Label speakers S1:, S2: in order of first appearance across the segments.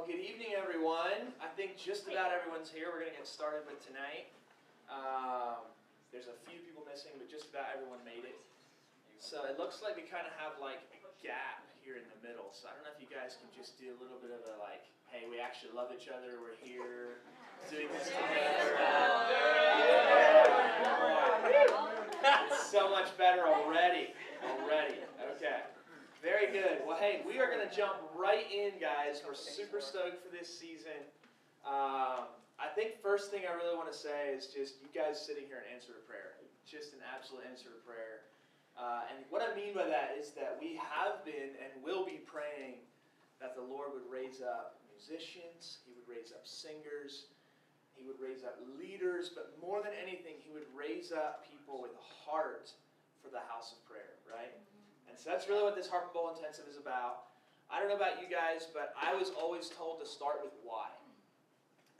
S1: Good evening, everyone. I think just about everyone's here. We're going to get started with tonight. There's a few people missing, but just about everyone made it. So it looks like we kind of have like a gap here in the middle. So I don't know if you guys can just do a little bit of a like, hey, we actually love each other. We're here doing this together. It's so much better already. Okay. Very good. Well, hey, we are going to jump right in, guys. We're super stoked for this season. I think first thing I really want to say is just you guys sitting here and answer to prayer. Just an absolute answer to prayer. And what I mean by that is that we have been and will be praying that the Lord would raise up musicians, He would raise up singers, He would raise up leaders, but more than anything, He would raise up people with a heart for the house of prayer, right? And so that's really what this Harp Bowl Intensive is about. I don't know about you guys, but I was always told to start with why.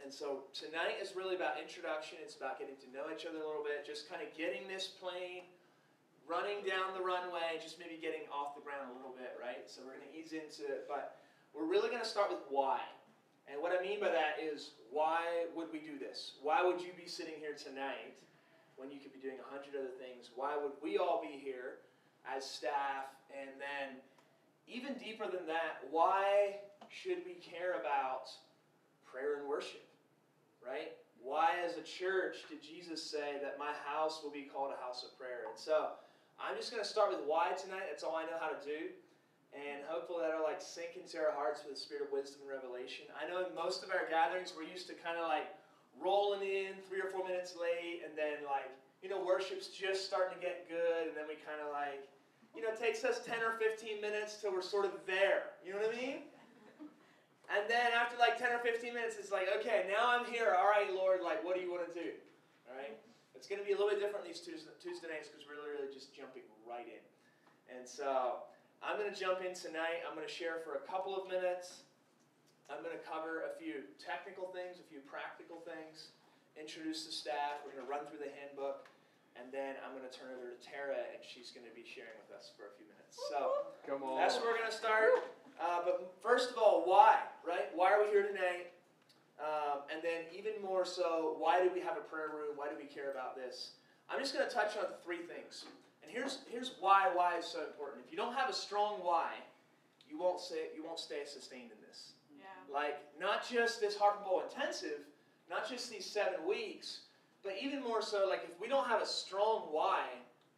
S1: And so tonight is really about introduction. It's about getting to know each other a little bit, just kind of getting this plane running down the runway, just maybe getting off the ground a little bit, right? So we're going to ease into it, but we're really going to start with why. And what I mean by that is, why would we do this? Why would you be sitting here tonight when you could be doing 100 other things? Why would we all be here as staff? And then even deeper than that, why should we care about prayer and worship, right? Why as a church did Jesus say that my house will be called a house of prayer? And so I'm just going to start with why tonight. That's all I know how to do. And hopefully that'll like sink into our hearts with the spirit of wisdom and revelation. I know in most of our gatherings we're used to kind of like rolling in 3 or 4 minutes late, and then like, worship's just starting to get good, and then we kind of like, it takes us 10 or 15 minutes till we're sort of there. You know what I mean? And then after like 10 or 15 minutes, it's like, okay, now I'm here. All right, Lord, like, what do you want to do? All right? It's going to be a little bit different these Tuesday nights because we're really just jumping right in. And so I'm going to jump in tonight. I'm going to share for a couple of minutes. I'm going to cover a few technical things, a few practical things, introduce the staff. We're going to run through the handbook. And then I'm going to turn it over to Tara, and she's going to be sharing with us for a few minutes. So
S2: come on.
S1: That's where we're going to start. But first of all, why, right? Why are we here tonight? And then even more so, why do we have a prayer room? Why do we care about this? I'm just going to touch on 3 things. And here's why is so important. If you don't have a strong why, you won't stay sustained in this.
S3: Yeah.
S1: Like, not just this Harp Bowl Intensive, not just these 7 weeks, but even more so, like, if we don't have a strong why,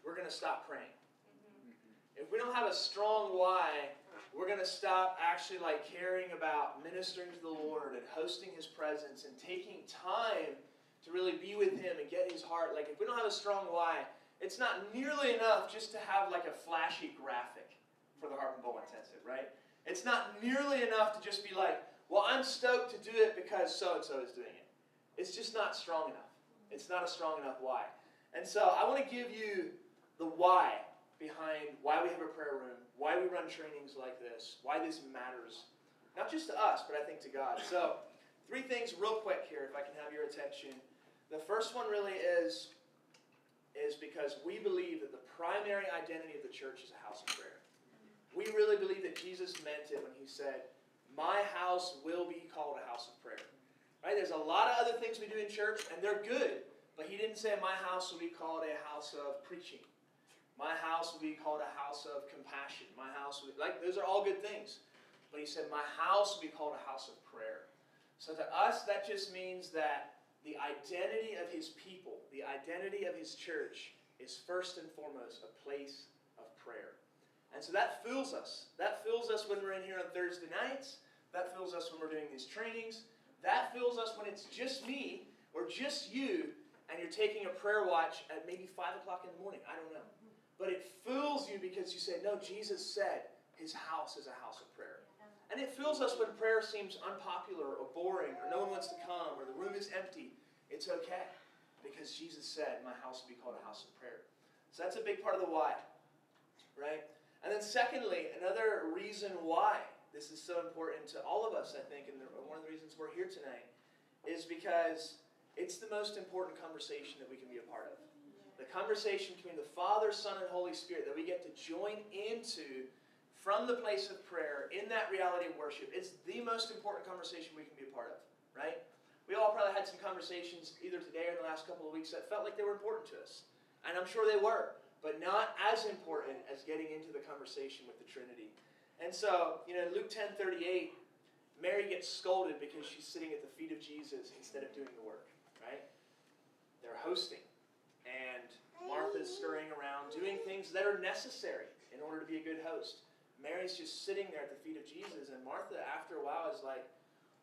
S1: we're going to stop praying. Mm-hmm. If we don't have a strong why, we're going to stop actually, like, caring about ministering to the Lord and hosting His presence and taking time to really be with Him and get His heart. Like, if we don't have a strong why, it's not nearly enough just to have, like, a flashy graphic for the Harp Bowl Intensive, right? It's not nearly enough to just be like, well, I'm stoked to do it because so-and-so is doing it. It's just not strong enough. It's not a strong enough why. And so I want to give you the why behind why we have a prayer room, why we run trainings like this, why this matters, not just to us, but I think to God. So 3 things real quick here, if I can have your attention. The first one really is because we believe that the primary identity of the church is a house of prayer. We really believe that Jesus meant it when He said, my house will be called a house of prayer. Right? There's a lot of other things we do in church, and they're good. But He didn't say my house will be called a house of preaching. My house will be called a house of compassion. My house will be, like, those are all good things. But He said my house will be called a house of prayer. So to us, that just means that the identity of His people, the identity of His church, is first and foremost a place of prayer. And so that fills us. That fills us when we're in here on Thursday nights. That fills us when we're doing these trainings. That fills us when it's just me or just you and you're taking a prayer watch at maybe 5 o'clock in the morning. I don't know. But it fills you because you say, no, Jesus said His house is a house of prayer. And it fills us when prayer seems unpopular or boring or no one wants to come or the room is empty. It's okay because Jesus said my house will be called a house of prayer. So that's a big part of the why, right? And then secondly, another reason why this is so important to all of us, I think, and one of the reasons we're here tonight is because it's the most important conversation that we can be a part of. The conversation between the Father, Son, and Holy Spirit that we get to join into from the place of prayer, in that reality of worship, it's the most important conversation we can be a part of, right? We all probably had some conversations either today or in the last couple of weeks that felt like they were important to us. And I'm sure they were, but not as important as getting into the conversation with the Trinity. And so, Luke 10:38, Mary gets scolded because she's sitting at the feet of Jesus instead of doing the work, right? They're hosting. And Martha's scurrying around doing things that are necessary in order to be a good host. Mary's just sitting there at the feet of Jesus, and Martha, after a while, is like,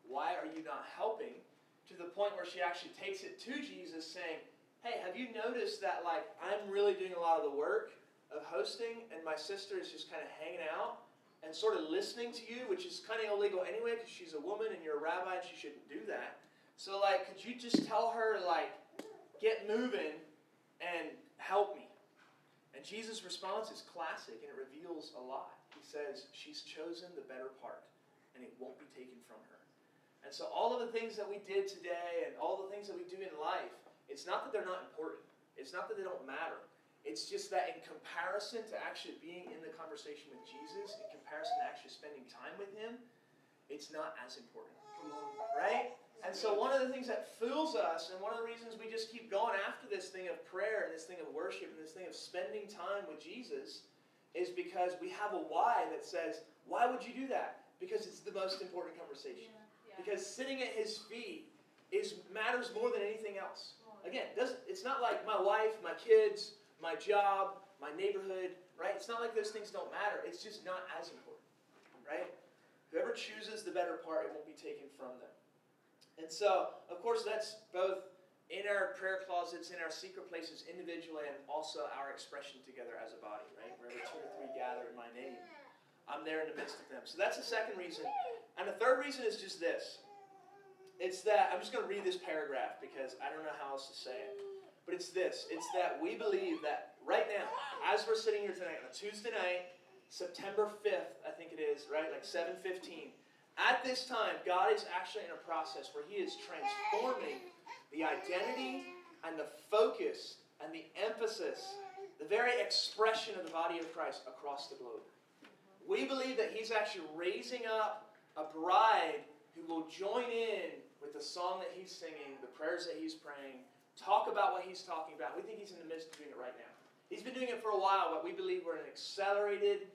S1: why are you not helping? To the point where she actually takes it to Jesus saying, hey, have you noticed that I'm really doing a lot of the work of hosting, and my sister is just kind of hanging out and sort of listening to you, which is kind of illegal anyway because she's a woman and you're a rabbi and she shouldn't do that. So could you just tell her to get moving and help me? And Jesus' response is classic, and it reveals a lot. He says, she's chosen the better part, and it won't be taken from her. And so all of the things that we did today and all the things that we do in life, it's not that they're not important. It's not that they don't matter. It's just that in comparison to actually being in the conversation with Jesus, in comparison to actually spending time with Him, it's not as important. Right? And so one of the things that fools us, and one of the reasons we just keep going after this thing of prayer and this thing of worship and this thing of spending time with Jesus, is because we have a why that says, why would you do that? Because it's the most important conversation. Yeah. Because sitting at His feet matters more than anything else. Again, it's not like my wife, my kids, my job, my neighborhood, right? It's not like those things don't matter. It's just not as important, right? Whoever chooses the better part, it won't be taken from them. And so, of course, that's both in our prayer closets, in our secret places individually, and also our expression together as a body, right? Wherever 2 or 3 gather in my name, I'm there in the midst of them. So that's the second reason. And the third reason is just this. It's that, I'm just going to read this paragraph because I don't know how else to say it. But it's this. It's that we believe that right now, as we're sitting here tonight on a Tuesday night, September 5th, I think it is, right? 7:15. At this time, God is actually in a process where He is transforming the identity and the focus and the emphasis, the very expression of the body of Christ across the globe. We believe that He's actually raising up a bride who will join in with the song that He's singing, the prayers that He's praying, talk about what He's talking about. We think He's in the midst of doing it right now. He's been doing it for a while, but we believe we're in an accelerated,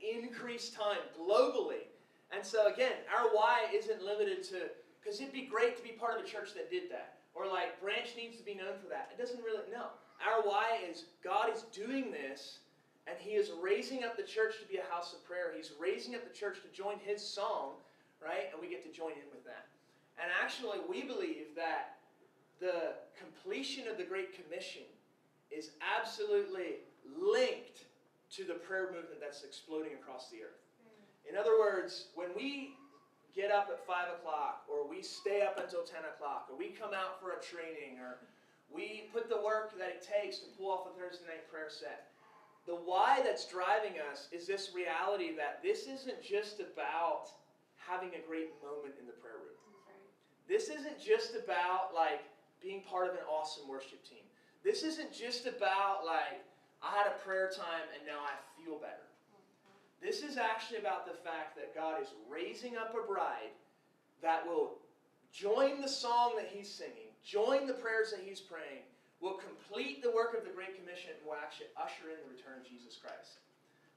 S1: increased time globally. And so again, our why isn't limited to, because it'd be great to be part of a church that did that. Or Branch needs to be known for that. It doesn't really, no. Our why is God is doing this, and He is raising up the church to be a house of prayer. He's raising up the church to join His song, right? And we get to join in with that. And actually, we believe that the completion of the Great Commission is absolutely linked to the prayer movement that's exploding across the earth. In other words, when we get up at 5 o'clock, or we stay up until 10 o'clock, or we come out for a training, or we put the work that it takes to pull off a Thursday night prayer set, the why that's driving us is this reality that this isn't just about having a great moment in the prayer room. This isn't just about being part of an awesome worship team. This isn't just about I had a prayer time and now I feel better. This is actually about the fact that God is raising up a bride that will join the song that He's singing, join the prayers that He's praying, will complete the work of the Great Commission, and will actually usher in the return of Jesus Christ.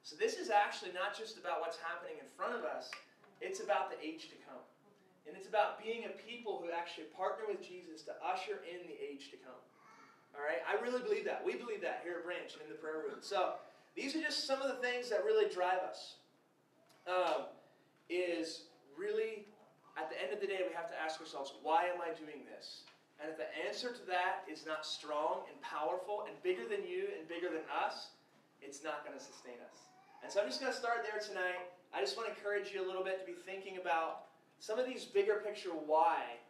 S1: So this is actually not just about what's happening in front of us, it's about the age to come. And it's about being a people who actually partner with Jesus to usher in the age to come. All right? I really believe that. We believe that here at Branch and in the prayer room. So these are just some of the things that really drive us. Is really, at the end of the day, we have to ask ourselves, why am I doing this? And if the answer to that is not strong and powerful and bigger than you and bigger than us, it's not going to sustain us. And so I'm just going to start there tonight. I just want to encourage you a little bit to be thinking about some of these bigger picture why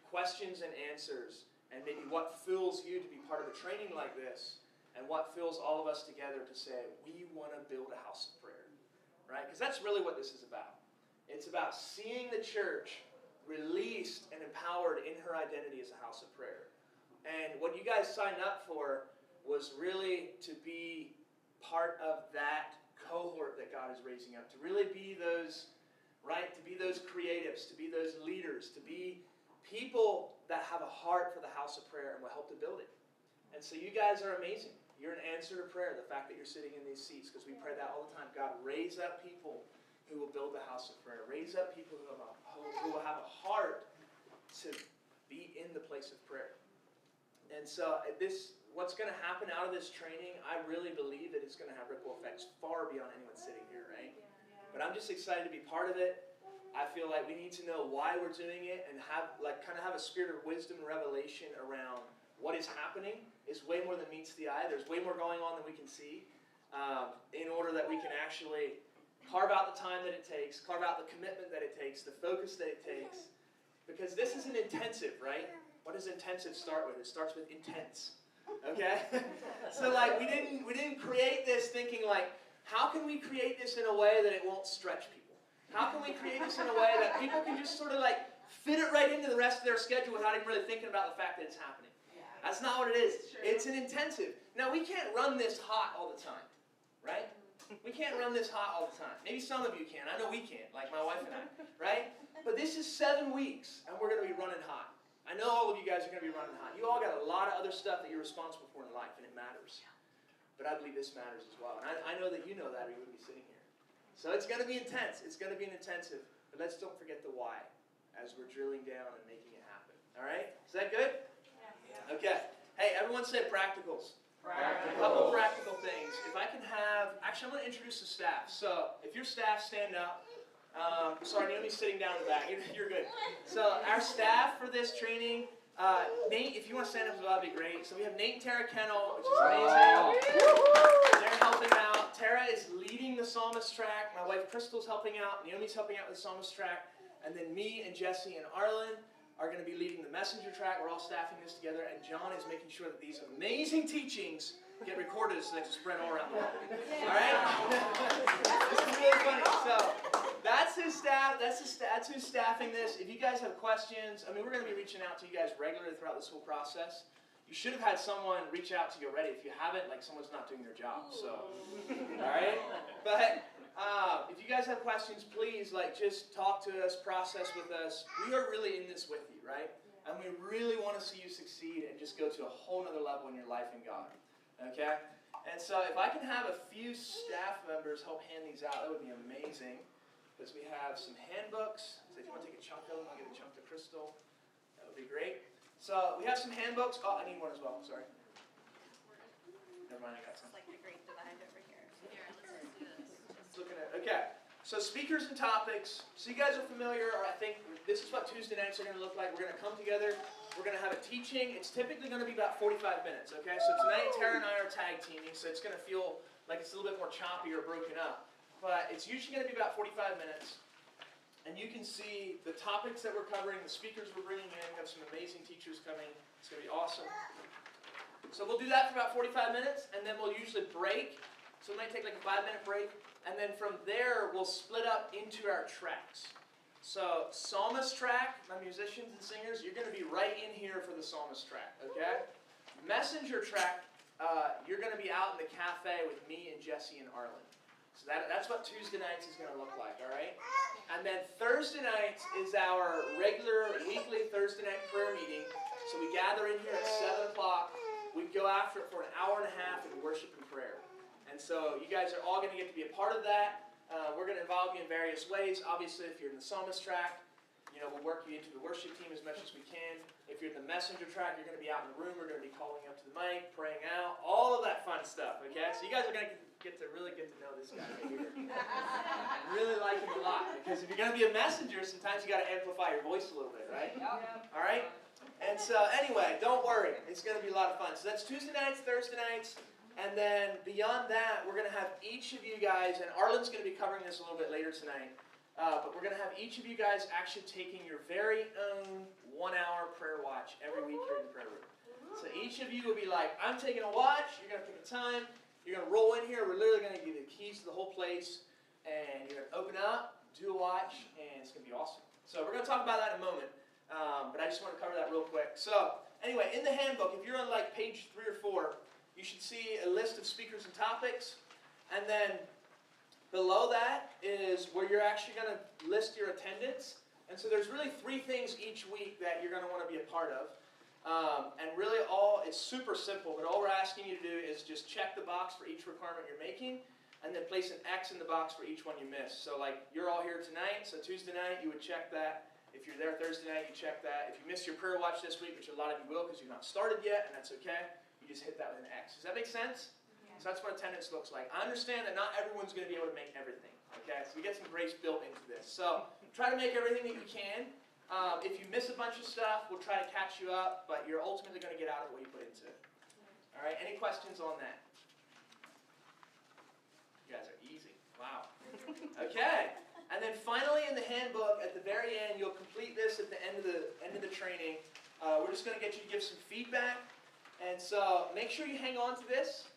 S1: questions and answers, and maybe what fuels you to be part of a training like this, and what fuels all of us together to say, we want to build a house of prayer. Right? Because that's really what this is about. It's about seeing the church released and empowered in her identity as a house of prayer. And what you guys signed up for was really to be part of that cohort that God is raising up, to really be those, right, to be those creatives, to be those leaders, to be people that have a heart for the house of prayer and will help to build it. And so you guys are amazing. You're an answer to prayer, the fact that you're sitting in these seats, because we pray that all the time. God, raise up people who will build the house of prayer. Raise up people who will have a heart to be in the place of prayer. And so what's going to happen out of this training, I really believe that it's going to have ripple effects far beyond anyone sitting here, right? But I'm just excited to be part of it. I feel like we need to know why we're doing it and have a spirit of wisdom and revelation around what is happening. Is way more than meets the eye. There's way more going on than we can see, in order that we can actually carve out the time that it takes, carve out the commitment that it takes, the focus that it takes. Because this is an intensive, right? What does intensive start with? It starts with intense. Okay? So like we didn't create this thinking like, how can we create this in a way that it won't stretch people? How can we create this in a way that people can just sort of like fit it right into the rest of their schedule without even really thinking about the fact that it's happening? That's not what it is. It's an intensive. Now, we can't run this hot all the time, right? We can't run this hot all the time. Maybe some of you can. I know we can't, like my wife and I, right? But this is 7 weeks, and we're going to be running hot. I know all of you guys are going to be running hot. You all got a lot of other stuff that you're responsible for in life, and it matters. But I believe this matters as well. And I know that you know that, or you wouldn't be sitting here. So it's going to be intense. It's going to be an intensive. But let's don't forget the why as we're drilling down and making it happen. All right? Is that good? Okay. Hey, everyone say practicals. A couple practical things. If I can have, actually, I'm going to introduce the staff. So if your staff, stand up. Sorry, Naomi's sitting down in the back. You're good. So our staff for this training, Nate, if you want to stand up as well, that'd be great. So we have Nate and Tara Kennel, which is amazing. They're helping out. Tara is leading the psalmist track. My wife Crystal's helping out. Naomi's helping out with the psalmist track. And then me and Jesse and Arlen are going to be leading the messenger track. We're all staffing this together, and John is making sure that these amazing teachings get recorded so they can spread all around the world. All right? This is really funny. So that's his staff. That's who's staffing this. If you guys have questions, I mean, we're going to be reaching out to you guys regularly throughout this whole process. You should have had someone reach out to you already. If you haven't, like someone's not doing their job. So, all right? But if you guys have questions, please just talk to us, process with us. We are really in this with you, right? And we really want to see you succeed and just go to a whole nother level in your life in God. Okay? And so if I can have a few staff members help hand these out, that would be amazing. Because we have some handbooks. So if you want to take a chunk of them, I'll give a chunk to Crystal. That would be great. So we have some handbooks. Oh, I need one as well. Sorry. Never mind, I got some.
S2: It's like the great divide over here. Here, let's do this.
S1: Okay, so speakers and topics. So you guys are familiar, or I think this is what Tuesday nights are going to look like. We're going to come together. We're going to have a teaching. It's typically going to be about 45 minutes, okay? So tonight, Tara and I are tag teaming, so it's going to feel like it's a little bit more choppy or broken up. But it's usually going to be about 45 minutes. And you can see the topics that we're covering, the speakers we're bringing in. We have some amazing teachers coming. It's going to be awesome. So we'll do that for about 45 minutes, and then we'll usually break. So we might take like a 5-minute break. And then from there, we'll split up into our tracks. So psalmist track, my musicians and singers, you're going to be right in here for the psalmist track, okay? Messenger track, you're going to be out in the cafe with me and Jesse and Arlen. So that's what Tuesday nights is going to look like, all right? And then Thursday nights is our regular weekly Thursday night prayer meeting. So we gather in here at 7 o'clock. We go after it for an hour and a half in worship and prayer. And so you guys are all going to get to be a part of that. We're going to involve you in various ways. Obviously, if you're in the psalmist track, we'll work you into the worship team as much as we can. If you're in the messenger track, you're going to be out in the room. We're going to be calling you up to the mic, praying out, all of that fun stuff, okay? So you guys are going to get to know this guy right here. I really like him a lot, because if you're going to be a messenger, sometimes you got to amplify your voice a little bit, right? Yep. All right? And so anyway, don't worry. It's going to be a lot of fun. So that's Tuesday nights, Thursday nights. And then beyond that, we're going to have each of you guys, and Arlen's going to be covering this a little bit later tonight, but we're going to have each of you guys actually taking your very own 1-hour prayer watch every week here in the prayer room. So each of you will be like, I'm taking a watch, you're going to pick a time, you're going to roll in here, we're literally going to give you the keys to the whole place, and you're going to open up, do a watch, and it's going to be awesome. So we're going to talk about that in a moment, but I just want to cover that real quick. So anyway, in the handbook, if you're on page 3 or 4, you should see a list of speakers and topics. And then below that is where you're actually going to list your attendance. And so there's really 3 things each week that you're going to want to be a part of. And really it's super simple, but all we're asking you to do is just check the box for each requirement you're making, and then place an X in the box for each one you miss. So like, you're all here tonight, so Tuesday night you would check that. If you're there Thursday night, you check that. If you missed your prayer watch this week, which a lot of you will because you've not started yet, and that's okay, you just hit that with an X. Does that make sense? Yeah. So that's what attendance looks like. I understand that not everyone's going to be able to make everything, okay? So we get some grace built into this. So try to make everything that you can. If you miss a bunch of stuff, we'll try to catch you up, but you're ultimately going to get out of what you put into it. All right, any questions on that? You guys are easy. Wow. Okay. And then finally in the handbook, at the very end, you'll complete this at the end of the training. We're just going to get you to give some feedback. And so make sure you hang on to this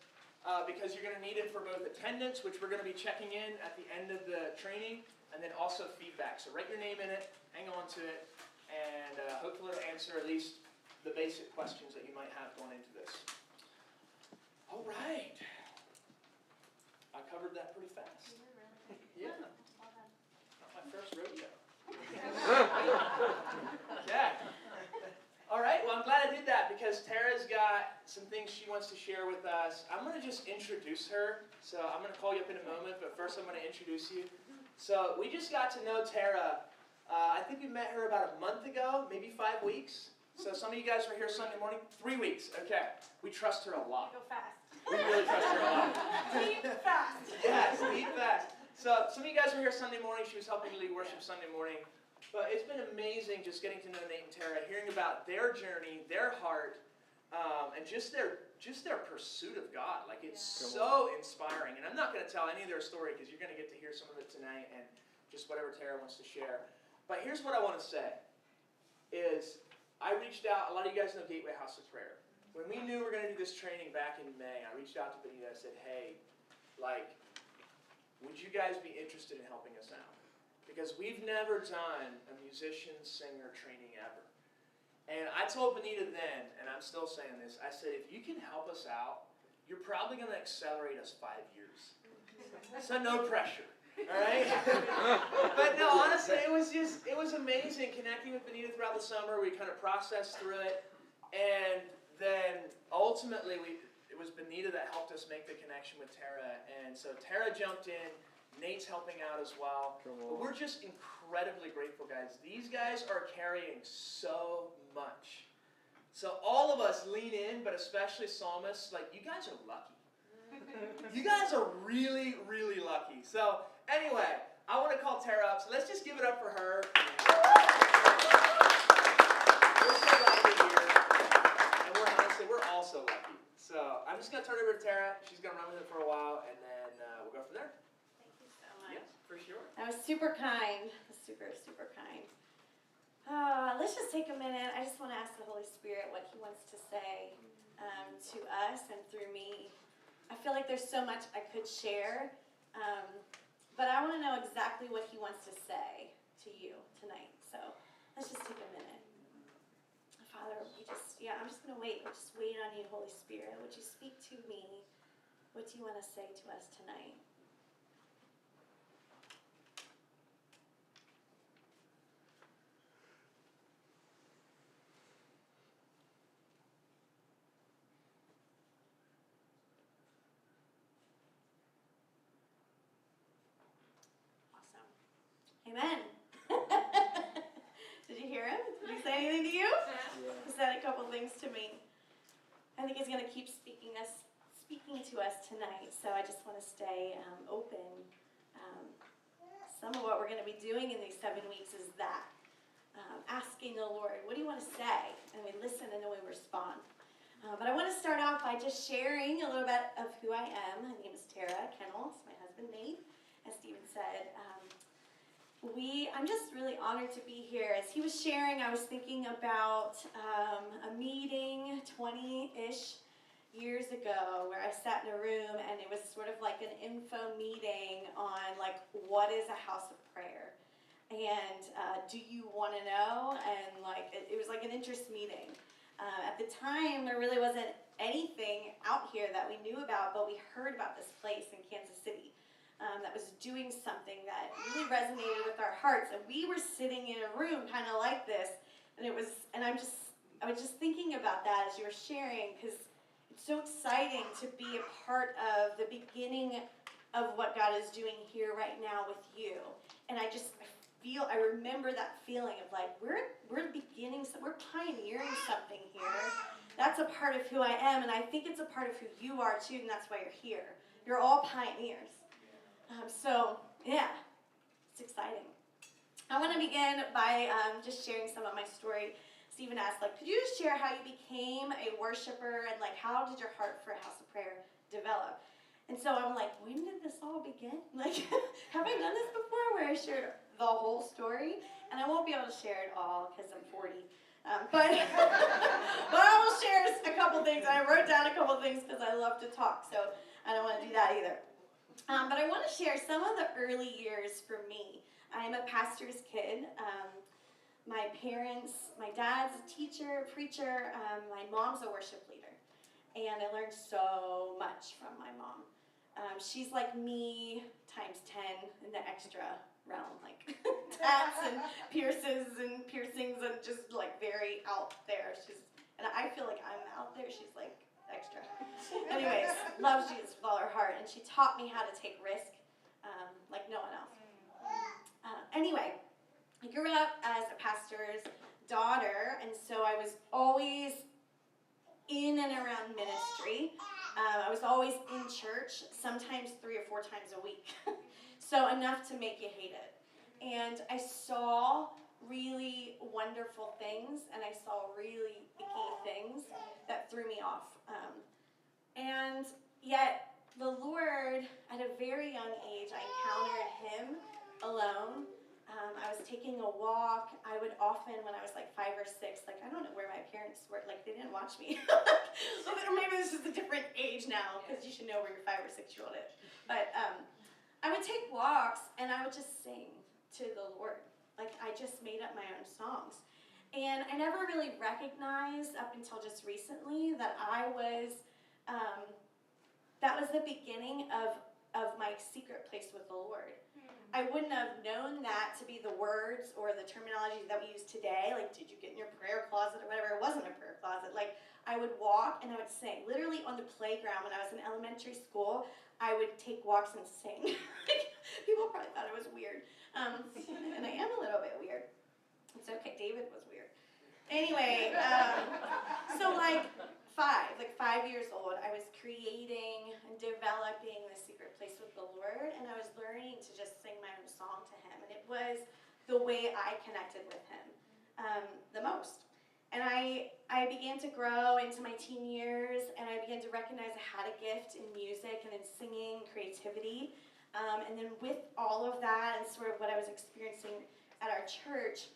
S1: because you're going to need it for both attendance, which we're going to be checking in at the end of the training, and then also feedback. So write your name in it, hang on to it, and hopefully it'll answer at least the basic questions that you might have going into this. All right. I covered that pretty fast. Yeah. Not my first rodeo. Okay. All right, well, I'm glad I did that because Tara's got some things she wants to share with us. I'm going to just introduce her. So I'm going to call you up in a moment, but first I'm going to introduce you. So we just got to know Tara. I think we met her about a month ago, maybe 5 weeks. So some of you guys were here Sunday morning. 3 weeks, okay. We trust her a lot.
S2: Go fast.
S1: We really trust her a lot.
S2: Eat fast.
S1: Yes, eat fast. So some of you guys were here Sunday morning. She was helping lead worship Sunday morning. But it's been amazing just getting to know Nate and Tara, hearing about their journey, their heart, and just their pursuit of God. Like, it's so inspiring. And I'm not going to tell any of their story because you're going to get to hear some of it tonight and just whatever Tara wants to share. But here's what I want to say is I reached out. A lot of you guys know Gateway House of Prayer. When we knew we were going to do this training back in May, I reached out to Benita. I said, hey, like, would you guys be interested in helping us out? Because we've never done a musician-singer training ever. And I told Benita then, and I'm still saying this, I said, if you can help us out, you're probably going to accelerate us 5 years. So no pressure, all right? But no, honestly, it was amazing connecting with Benita throughout the summer. We kind of processed through it. And then ultimately, it was Benita that helped us make the connection with Tara. And so Tara jumped in. Nate's helping out as well. But we're just incredibly grateful, guys. These guys are carrying so much. So all of us lean in, but especially psalmists, like, you guys are lucky. You guys are really, really lucky. So anyway, I want to call Tara up. So let's just give it up for her. We're so glad you're here. And we're also lucky. So I'm just going to turn it over to Tara. She's going to run with it for a while, and then we'll go from there. Yeah, for sure.
S3: That was super kind. Super, super kind. Let's just take a minute. I just want to ask the Holy Spirit what He wants to say to us and through me. I feel like there's so much I could share, but I want to know exactly what He wants to say to you tonight. So let's just take a minute. Father, I'm just going to wait. We'll just wait on You, Holy Spirit. Would You speak to me? What do You want to say to us tonight? Amen. Did you hear him? Did he say anything to you? Yeah. He said a couple things to me. I think He's going to keep speaking to us tonight. So I just want to stay open. Some of what we're going to be doing in these 7 weeks is that. Asking the Lord, what do You want to say? And we listen and then we respond. But I want to start off by just sharing a little bit of who I am. My name is Tara Kennel. It's my husband Nate. As Stephen said, I'm just really honored to be here. As he was sharing, I was thinking about a meeting 20-ish years ago where I sat in a room and it was sort of like an info meeting on like what is a house of prayer and do you want to know? And like it was like an interest meeting. At the time, there really wasn't anything out here that we knew about, but we heard about this place in Kansas City. that was doing something that really resonated with our hearts. And we were sitting in a room kind of like this, and I was just thinking about that as you were sharing, because it's so exciting to be a part of the beginning of what God is doing here right now with you. And I remember that feeling of like, we're beginning, we're pioneering something here. That's a part of who I am, and I think it's a part of who you are too, and that's why you're here. You're all pioneers. So, yeah, it's exciting. I want to begin by just sharing some of my story. Stephen asked, like, could you just share how you became a worshiper, and like, how did your heart for House of Prayer develop? And so I'm like, when did this all begin? Like, have I done this before where I shared the whole story? And I won't be able to share it all because I'm 40. But I will share a couple things. I wrote down a couple things because I love to talk, so I don't want to do that either. But I want to share some of the early years for me. I'm a pastor's kid. My dad's a teacher, preacher. My mom's a worship leader. And I learned so much from my mom. She's like me times 10 in the extra realm, like tats and piercings and just like very out there. And I feel like I'm out there. She's like extra. Anyways, loves Jesus with all her heart, and she taught me how to take risk like no one else. Anyway, I grew up as a pastor's daughter, and so I was always in and around ministry. I was always in church, sometimes 3 or 4 times a week. So enough to make you hate it. And I saw really wonderful things, and I saw really icky things that threw me off. And yet, the Lord, at a very young age, I encountered Him alone. I was taking a walk. I would often, when I was like 5 or 6, like, I don't know where my parents were, like, they didn't watch me. Or maybe this is a different age now, because you should know where your 5 or 6-year-old is. But I would take walks, and I would just sing to the Lord. Like, I just made up my own songs. And I never really recognized, up until just recently, that that was the beginning of my secret place with the Lord. I wouldn't have known that to be the words or the terminology that we use today. Like, did you get in your prayer closet or whatever? It wasn't a prayer closet. Like, I would walk and I would sing. Literally on the playground when I was in elementary school, I would take walks and sing. People probably thought it was weird. And I am a little bit weird. It's okay. David was weird. Anyway, so like 5 years old, I was creating and developing the secret place with the Lord, and I was learning to just sing my own song to Him, and it was the way I connected with Him the most. And I began to grow into my teen years, and I began to recognize I had a gift in music and in singing, creativity, and then with all of that and sort of what I was experiencing at our church,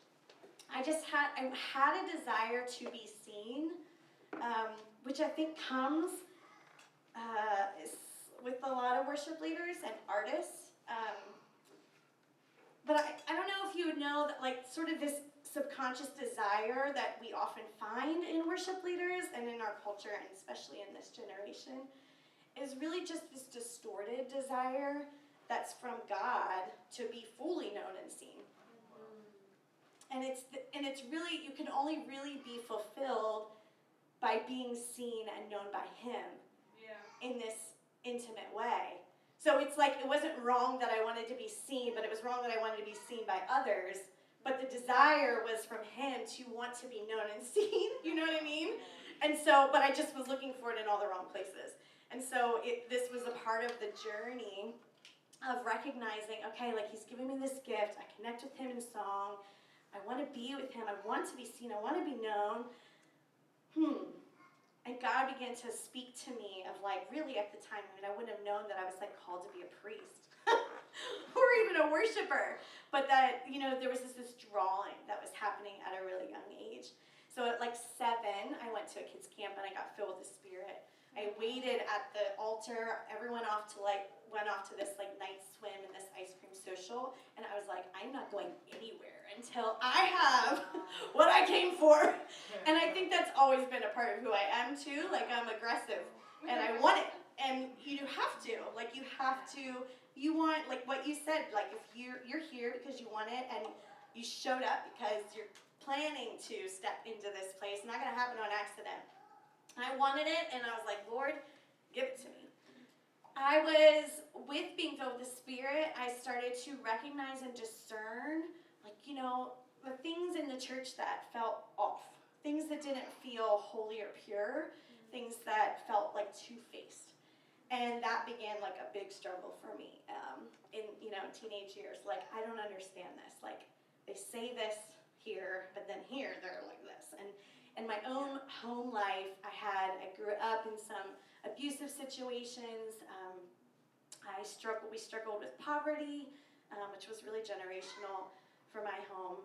S3: I had a desire to be seen, which I think comes with a lot of worship leaders and artists. But I don't know if you would know that, like, sort of this subconscious desire that we often find in worship leaders and in our culture, and especially in this generation, is really just this distorted desire that's from God to be fully known and seen. And it's really, you can only really be fulfilled by being seen and known by Him in this intimate way. So it's like, it wasn't wrong that I wanted to be seen, but it was wrong that I wanted to be seen by others. But the desire was from Him to want to be known and seen, you know what I mean? And so, but I just was looking for it in all the wrong places. And so this was a part of the journey of recognizing, okay, like, He's giving me this gift. I connect with Him in song. I want to be with Him. I want to be seen. I want to be known. And God began to speak to me of, like, really at the time, I mean, I wouldn't have known that I was, like, called to be a priest or even a worshiper, but that, you know, there was this drawing that was happening at a really young age. So at, like, 7, I went to a kids' camp and I got filled with the Spirit. I waited at the altar. Everyone went off to this, like, night swim and this ice cream social, and I was like, I'm not going anywhere until I have what I came for. And I think that's always been a part of who I am too. Like, I'm aggressive and I want it. And you have to. Like, you have to you want, like what you said, like if you're here because you want it and you showed up because you're planning to step into this place, not going to happen on accident. I wanted it, and I was like, Lord, give it to me. I was, with being filled with the Spirit, I started to recognize and discern, like, the things in the church that felt off, things that didn't feel holy or pure, things that felt like two-faced. And that began like a big struggle for me in, teenage years. Like, I don't understand this. Like, they say this here, but then here they're like this. And in my own home life, I grew up in some abusive situations. We struggled with poverty, which was really generational for my home.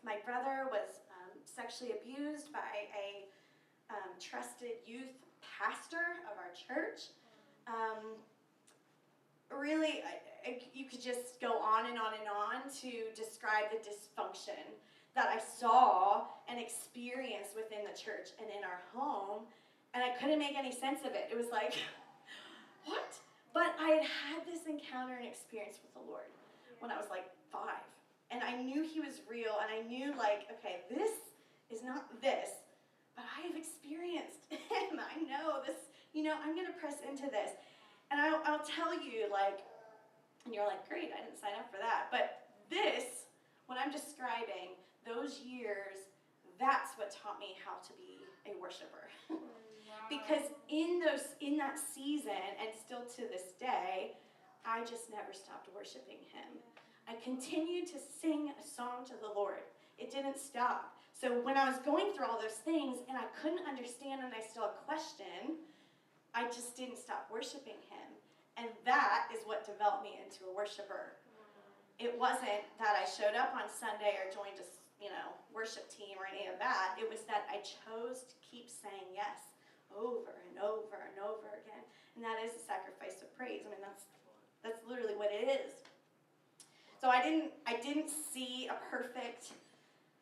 S3: My brother was sexually abused by a trusted youth pastor of our church. Really, you could just go on and on and on to describe the dysfunction that I saw and experienced within the church and in our home, and I couldn't make any sense of it. It was like, what? But I had this encounter and experience with the Lord when I was like 5, and I knew He was real, and I knew like, okay, this is not this, but I have experienced Him. I know this, I'm going to press into this. And I'll tell you, like, and you're like, great, I didn't sign up for that, but this, what I'm describing, those years, that's what taught me how to be a worshiper. Because in that season, and still to this day, I just never stopped worshiping Him. I continued to sing a song to the Lord. It didn't stop. So when I was going through all those things, and I couldn't understand, and I still had question, I just didn't stop worshiping Him. And that is what developed me into a worshiper. It wasn't that I showed up on Sunday or joined a worship team or any of that. It was that I chose to keep saying yes over and over and over again. And that is a sacrifice of praise. I mean, that's literally what it is. So I didn't see a perfect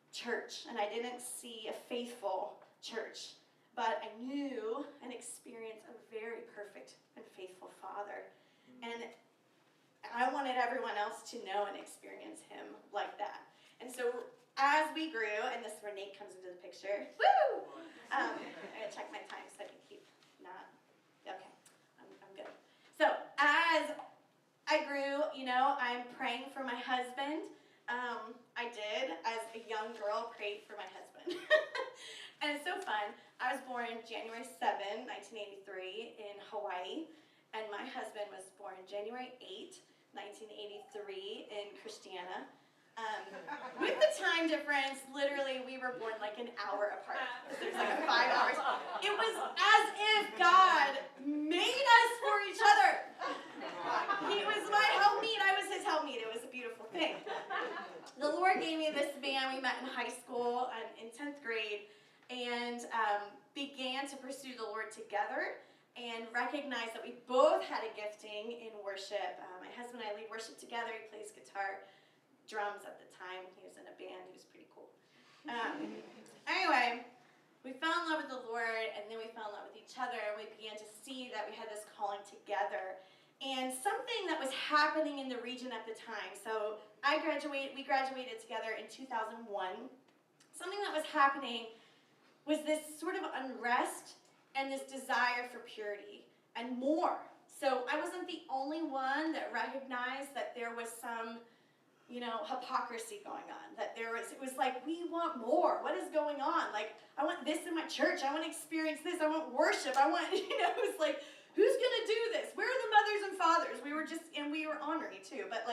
S3: church, and I didn't see a faithful church, but I knew and experienced a very perfect and faithful Father. And I wanted everyone else to know and experience Him like that. And so as we grew, and this is where Nate comes into the picture. Woo! I'm going to check my time so I can keep not. Okay, I'm good. So as I grew, I'm praying for my husband. I did, as a young girl, prayed for my husband. And it's so fun. I was born January 7, 1983 in Hawaii, and my husband was born January 8, 1983 in Christiana. With the time difference, literally, we were born like an hour apart. There's like 5 hours. It was as if God made us for each other. He was my helpmeet. I was His helpmeet. It was a beautiful thing. The Lord gave me this man. We met in high school in 10th grade and began to pursue the Lord together and recognized that we both had a gifting in worship. My husband and I lead worship together. He plays guitar, drums at the time. He was in a band. He was pretty cool. Anyway, we fell in love with the Lord, and then we fell in love with each other, and we began to see that we had this calling together. And something that was happening in the region at the time. So we graduated together in 2001. Something that was happening was this sort of unrest and this desire for purity and more. So I wasn't the only one that recognized that there was some hypocrisy going on. That it was like, we want more. What is going on? Like, I want this in my church. I want to experience this. I want worship. I want, it was like, who's going to do this? Where are the mothers and fathers? We were ornery too, but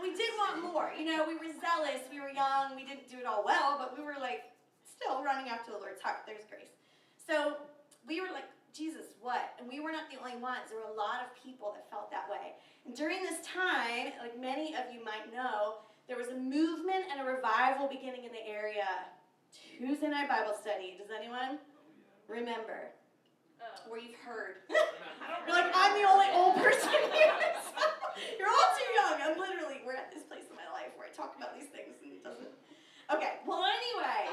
S3: we did want more. We were zealous. We were young. We didn't do it all well, but we were like, still running after the Lord's heart. There's grace. So we were like, Jesus, what? And we were not the only ones. There were a lot of people that felt that way. And during this time, like many of you might know, there was a movement and a revival beginning in the area. Tuesday night Bible study. Does anyone remember? Where you've heard. You're like, I'm the only old person here. You're all too young. We're at this place in my life where I talk about these things and it doesn't. Okay, well anyway,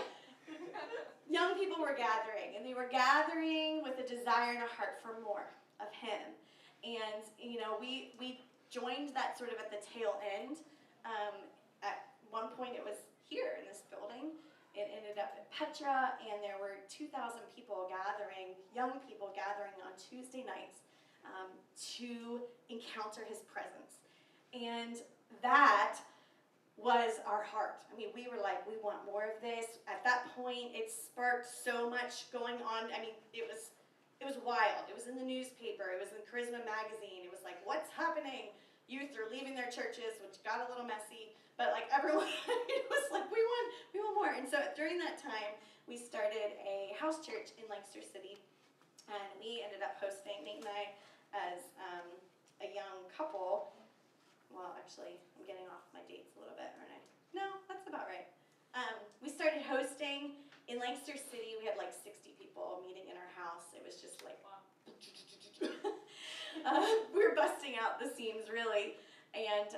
S3: young people were gathering, and they were gathering with a desire and a heart for more of Him. And, we joined that sort of at the tail end. At one point it was here in this building. It ended up at Petra, and there were 2,000 people gathering, young people gathering on Tuesday nights to encounter his presence. And that was our heart. I mean, we were like, we want more of this. At that point, it sparked so much going on. I mean, it was wild. It was in the newspaper. It was in Charisma magazine. It was like, what's happening? Youth are leaving their churches, which got a little messy. But like everyone, it was like, we want more. And so during that time, we started a house church in Lancaster City. And we ended up hosting, Nate and I, as a young couple. Well, actually, I'm getting off my dates a little bit, aren't I? No, that's about right. We started hosting in Lancaster City. We had like 60 people meeting in our house. It was just like, wow. We were busting out the seams, really. And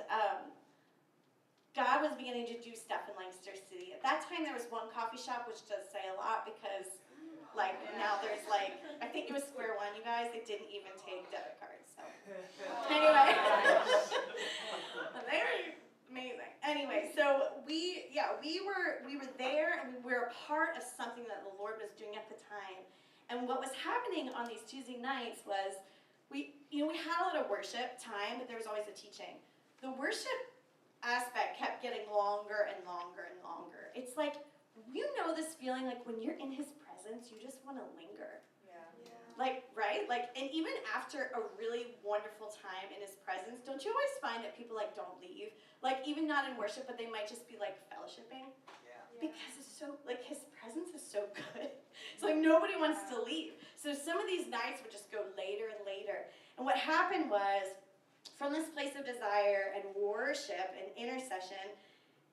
S3: God was beginning to do stuff in Lancaster City. At that time, there was one coffee shop, which does say a lot because, like, now there's like, I think it was Square One, you guys. They didn't even take debit cards. So anyway, they're amazing. Anyway, so we were there, and we were a part of something that the Lord was doing at the time. And what was happening on these Tuesday nights was we had a lot of worship time, but there was always a teaching. The worship aspect kept getting longer and longer and longer. It's like, you know this feeling like when you're in his presence, you just want to linger. Like, right? Like, and even after a really wonderful time in his presence, don't you always find that people, like, don't leave? Like, even not in worship, but they might just be, like, fellowshipping. Yeah. Because it's so, like, his presence is so good. It's like nobody wants to leave. So some of these nights would just go later and later. And what happened was, from this place of desire and worship and intercession,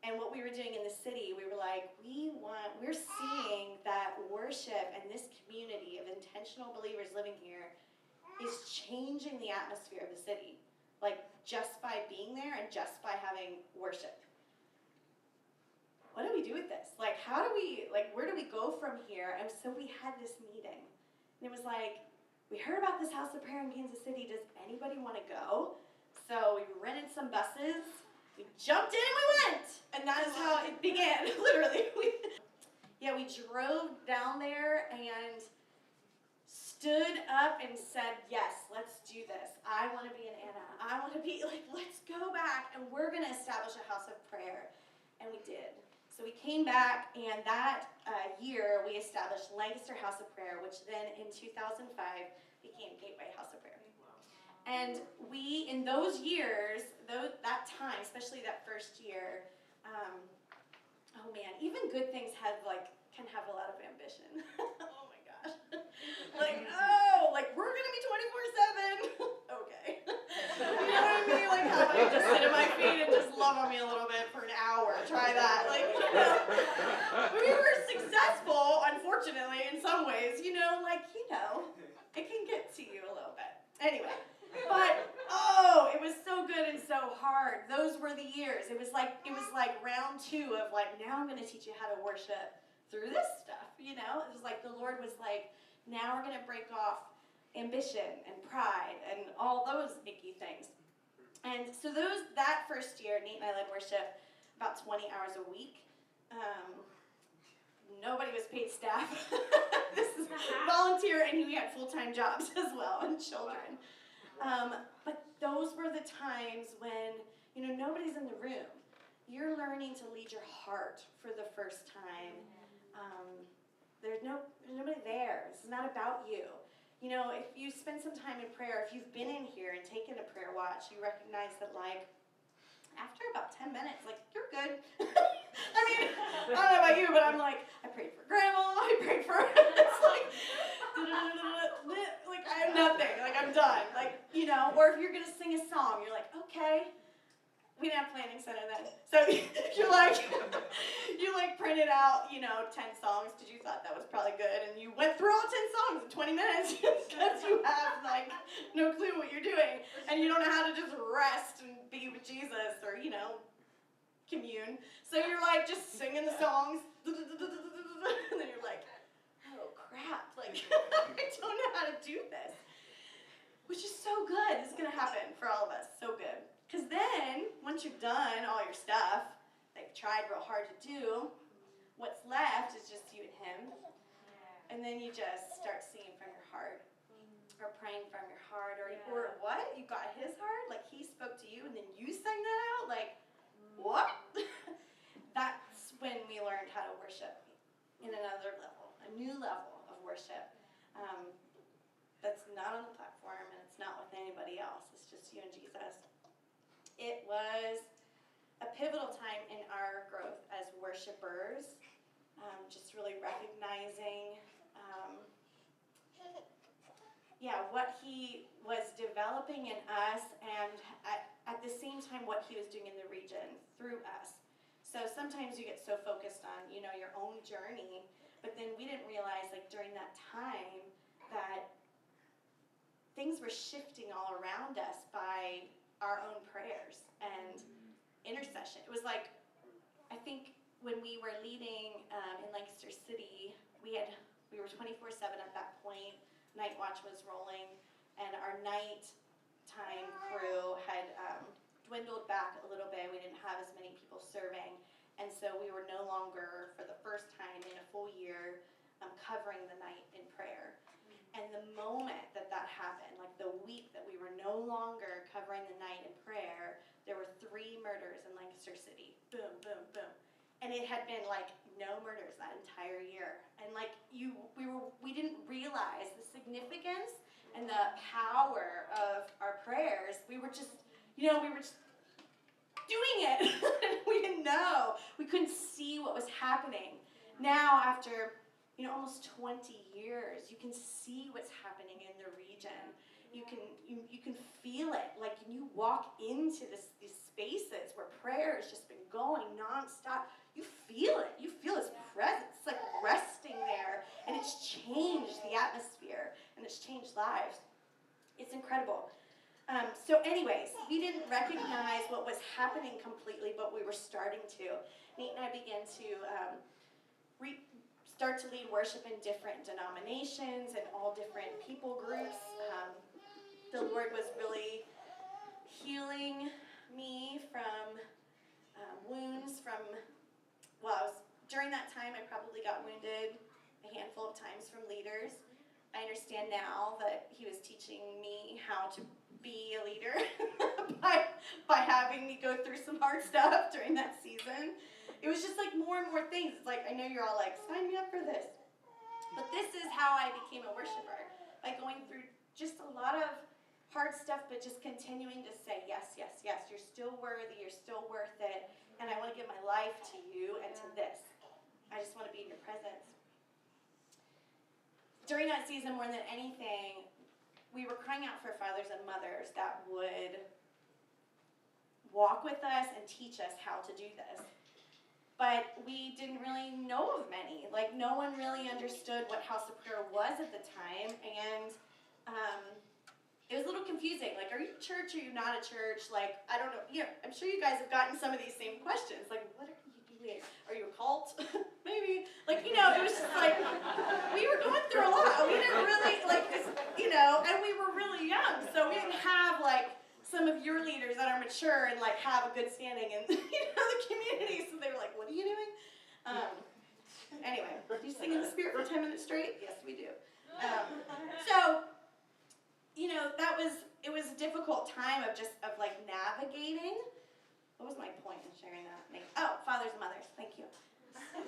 S3: and what we were doing in the city, we were like, we're seeing that worship and this community of intentional believers living here is changing the atmosphere of the city. Like, just by being there and just by having worship. What do we do with this? Like, where do we go from here? And so we had this meeting. And it was like, we heard about this house of prayer in Kansas City. Does anybody want to go? So we rented some buses. We jumped in and we went, and that is how it began, literally. We drove down there and stood up and said, yes, let's do this. I want to be an Anna. I want to be, like, let's go back, and we're going to establish a house of prayer. And we did. So we came back, and that year we established Lancaster House of Prayer, which then in 2005 became Gateway House of Prayer. And we, in those years, that time, especially that first year, oh man, even good things can have a lot of ambition. Oh my gosh. We're going to be 24/7. Okay. You know what I mean? Like, how about you just sit at my feet and just love on me a little bit for an hour? Try that. Like, you know. We were successful, unfortunately, in some ways, it can get to you a little bit. Anyway. But it was so good and so hard. Those were the years. It was like round 2 of like, now I'm going to teach you how to worship through this stuff. It was like the Lord was like, now we're going to break off ambition and pride and all those icky things. And so that first year, Nate and I led worship about 20 hours a week. Nobody was paid staff. This is volunteer, and we had full-time jobs as well and children. But those were the times when, nobody's in the room. You're learning to lead your heart for the first time. There's nobody there. This is not about you. If you spend some time in prayer, if you've been in here and taken a prayer watch, you recognize that, like, after about 10 minutes, like, you're good. I mean, I don't know about you, but I'm like, I prayed for Grandma, I prayed for, it's like, like, I have nothing, like, I'm done. Like, or if you're going to sing a song, you're like, okay. We didn't have planning center then. So you printed out, 10 songs because you thought that was probably good, and you went through all 10 songs in 20 minutes because you have, like, no clue what you're doing, and you don't know how to just rest and be with Jesus or, commune. So you're, like, just singing the songs, and then you're like, oh, crap, like, I don't know how to do this. Which is so good. This is going to happen for all of us. So good. hard to do. What's left is just you and him. And then you just start singing from your heart, or praying from your heart, or what? You got his heart? Like he spoke to you and then you sang that out? Like, what? That's when we learned how to worship in another level, a new level of worship. That's not on the platform and it's not with anybody else. It's just you and Jesus. It was a pivotal time in our growth as worshipers, just really recognizing what he was developing in us, and at the same time what he was doing in the region through us. So sometimes you get so focused on, your own journey, but then we didn't realize, like, during that time that things were shifting all around us by our own prayers and intercession. It was like, I think when we were leading in Lancaster City, we were 24/7 at that point. Night watch was rolling, and our nighttime crew had dwindled back a little bit. We didn't have as many people serving, and so we were no longer, for the first time in a full year, covering the night in prayer. And the moment that happened, like the week that we were no longer covering the night in prayer, there were 3 murders in Lancaster City. Boom, boom, boom. And it had been like no murders that entire year. And like we didn't realize the significance and the power of our prayers. We were just doing it. We didn't know. We couldn't see what was happening. Now, after almost 20 years, you can see what's happening in the region. You can feel it. Like, you walk into these spaces where prayer has just been going nonstop. You feel it. You feel his presence. It's like resting there, and it's changed the atmosphere, and it's changed lives. It's incredible. So anyways, we didn't recognize what was happening completely, but we were starting to. Nate and I began to start to lead worship in different denominations and all different people groups. The Lord was really healing me from wounds during that time I probably got wounded a handful of times from leaders. I understand now that he was teaching me how to be a leader by having me go through some hard stuff during that season. It was just like more and more things. It's like, I know you're all like, sign me up for this. But this is how I became a worshiper, by going through just a lot of hard stuff, but just continuing to say, yes, yes, yes, you're still worthy, you're still worth it, and I want to give my life to you and to this. I just want to be in your presence. During that season, more than anything, we were crying out for fathers and mothers that would walk with us and teach us how to do this. But we didn't really know of many. Like, no one really understood what House of Prayer was at the time, and it was a little confusing. Like, are you a church or are you not a church? Like, I don't know. I'm sure you guys have gotten some of these same questions. Like, what are you doing? Are you a cult? Maybe. Like, it was just like, we were going through a lot. We didn't really, and we were really young. So we didn't have, some of your leaders that are mature and, have a good standing in, the community. So they were like, what are you doing? Anyway, do you sing in the Spirit for 10 minutes straight? Yes, we do. It was a difficult time of navigating. What was my point in sharing that, Nate? Oh, fathers and mothers. Thank you.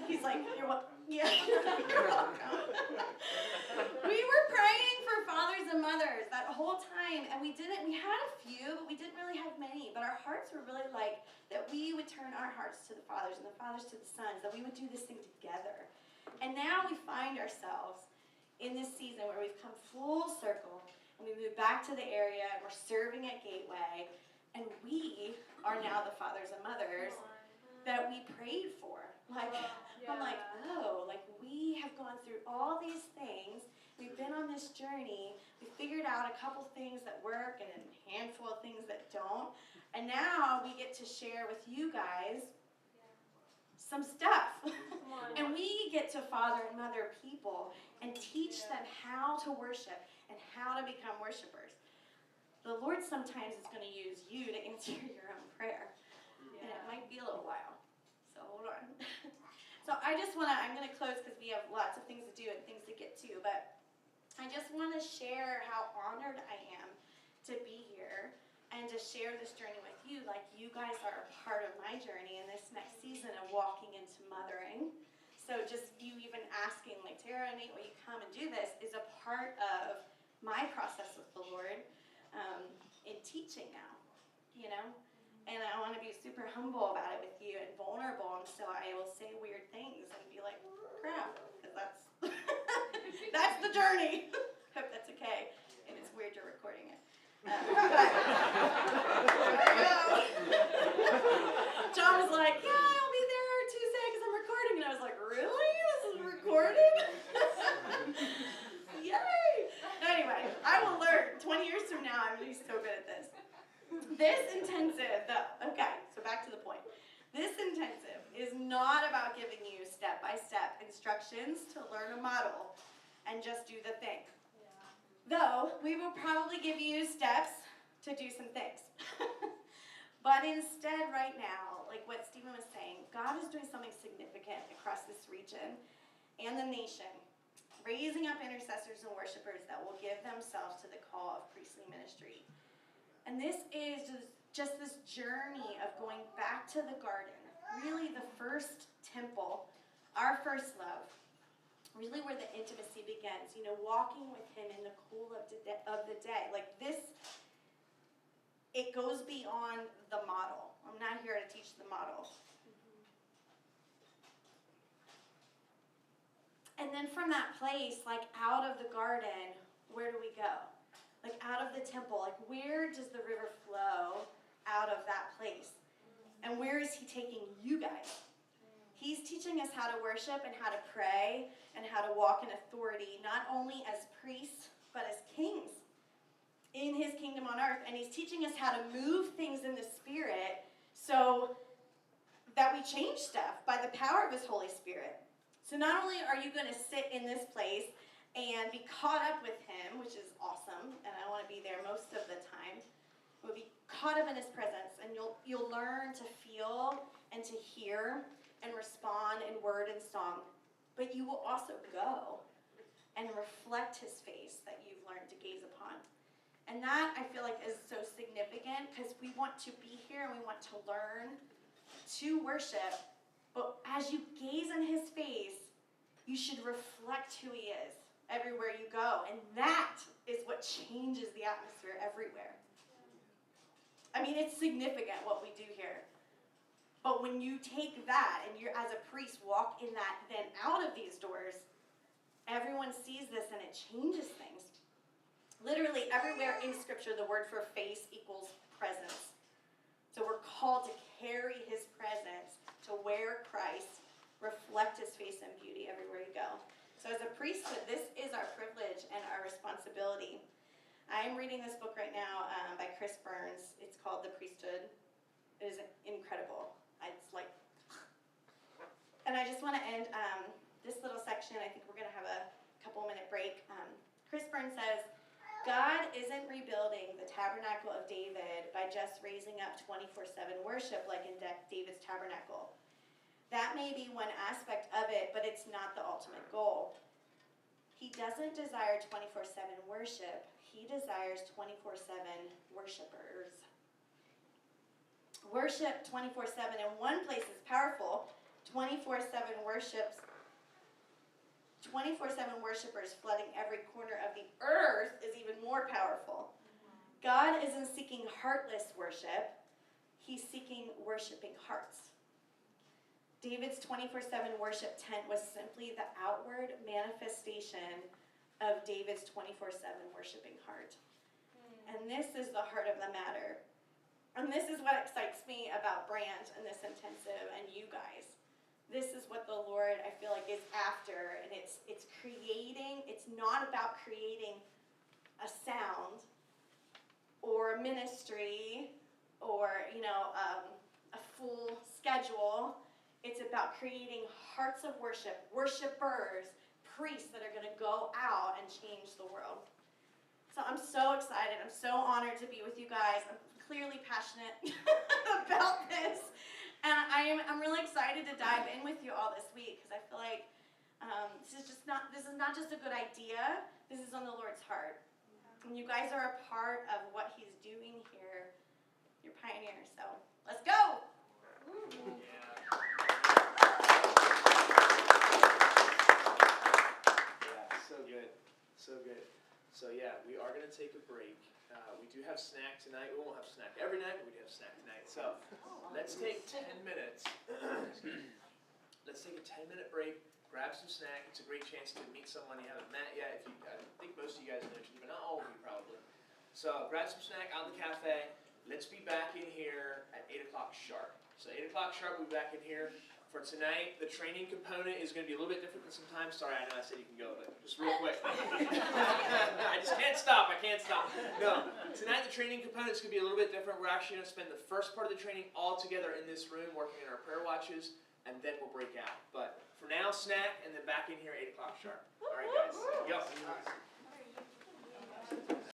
S3: He's like, you're welcome. Yeah, you're welcome. We were praying for fathers and mothers that whole time, and we had a few, but we didn't really have many. But our hearts were really that we would turn our hearts to the fathers and the fathers to the sons, that we would do this thing together. And now we find ourselves in this season where we've come full circle, and we moved back to the area, and we're serving at Gateway, and we are now the fathers and mothers that we prayed for. I'm like, we have gone through all these things. We've been on this journey. We figured out a couple things that work and a handful of things that don't. And now we get to share with you guys some stuff. And we get to father and mother people and teach them how to worship and how to become worshipers. The Lord sometimes is going to use you to answer your own prayer. And it might be a little while. So hold hold on. So I'm going to close because we have lots of things to do and things to get to, but I just want to share how honored I am to be here and to share this journey with you. Like, you guys are a part of my journey in this next season of walking into mothering. So just you even asking, like, Tara and Nate, will you come and do this, is a part of my process with the Lord in teaching now, you know? And I want to be super humble about it with you and vulnerable, and so I will say weird things and be like, crap, because that's that's the journey. Hope that's okay. And it's weird you're recording it. But there you go. John was like, yeah, I'll be there Tuesday because I'm recording. And I was like, really? This is recorded? Yay! Anyway, I will learn. 20 years from now, I'm going to be so good at this. This intensive, okay, so back to the point. This intensive is not about giving you step-by-step instructions to learn a model and just do the thing. Though, we will probably give you steps to do some things. But instead, right now, like what Stephen was saying, God is doing something significant across this region and the nation, raising up intercessors and worshipers that will give themselves to the call of priestly ministry. And this is just this journey of going back to the garden, really the first temple, our first love, really where the intimacy begins, you know, walking with him in the cool of the day. Like this, it goes beyond the model. I'm not here to teach the model. And then from that place, like out of the garden, where do we go? Like out of the temple, like where does the river flow out of that place? And where is he taking you guys? He's teaching us how to worship and how to pray and how to walk in authority, not only as priests, but as kings in his kingdom on earth. And he's teaching us how to move things in the Spirit so that we change stuff by the power of his Holy Spirit. So not only are you going to sit in this place and be caught up with him, which is awesome, and I want to be there most of the time. We'll be caught up in his presence, and you'll learn to feel and to hear and respond in word and song. But you will also go and reflect his face that you've learned to gaze upon. And that, I feel like, is so significant because we want to be here and we want to learn to worship. But as you gaze in his face, you should reflect who he is everywhere you go. And that is what changes the atmosphere everywhere. I mean, it's significant what we do here. But when you take that and you're, as a priest, walk in that, then out of these doors, everyone sees this and it changes things. Literally everywhere in Scripture, the word for face equals presence. So we're called to carry his presence, to wear Christ, reflect his face and beauty everywhere you go. So as a priesthood, this is our privilege and our responsibility. I'm reading this book right now by Chris Burns. It's called The Priesthood. It is incredible. It's like, and I just want to end this little section. I think we're going to have a couple-minute break. Chris Burns says, God isn't rebuilding the tabernacle of David by just raising up 24/7 worship like in David's tabernacle. That may be one aspect of it, but it's not the ultimate goal. He doesn't desire 24/7 worship. He desires 24/7 worshipers. Worship 24/7 in one place is powerful. 24/7 worships. 24/7 worshipers flooding every corner of the earth is even more powerful. God isn't seeking heartless worship. He's seeking worshiping hearts. David's 24/7 worship tent was simply the outward manifestation of David's 24/7 worshiping heart. And this is the heart of the matter. And this is what excites me about Brand and this intensive and you guys. This is what the Lord, I feel like, is after. And it's creating, it's not about creating a sound or a ministry or, a full schedule. It's about creating hearts of worship, worshipers, priests that are going to go out and change the world. So I'm so excited. I'm so honored to be with you guys. I'm clearly passionate about this. And I'm really excited to dive in with you all this week because I feel like this is not just a good idea. This is on the Lord's heart. And you guys are a part of what He's doing here. You're pioneers, so let's go!
S1: So good. So good. So yeah, we are going to take a break. We do have snack tonight. We won't have snack every night, but we do have snack tonight. So let's take 10 minutes. Let's take a 10-minute break. Grab some snack. It's a great chance to meet someone you haven't met yet. I think most of you guys know each other, but not all of you probably. So grab some snack out in the cafe. Let's be back in here at 8 o'clock sharp. So 8 o'clock sharp, we'll be back in here. For tonight, the training component is going to be a little bit different than sometimes. Sorry, I know I said you can go, but just real quick. I just can't stop. I can't stop. No, tonight the training component is going to be a little bit different. We're actually going to spend the first part of the training all together in this room, working in our prayer watches, and then we'll break out. But for now, snack, and then back in here at 8 o'clock sharp. All right, guys.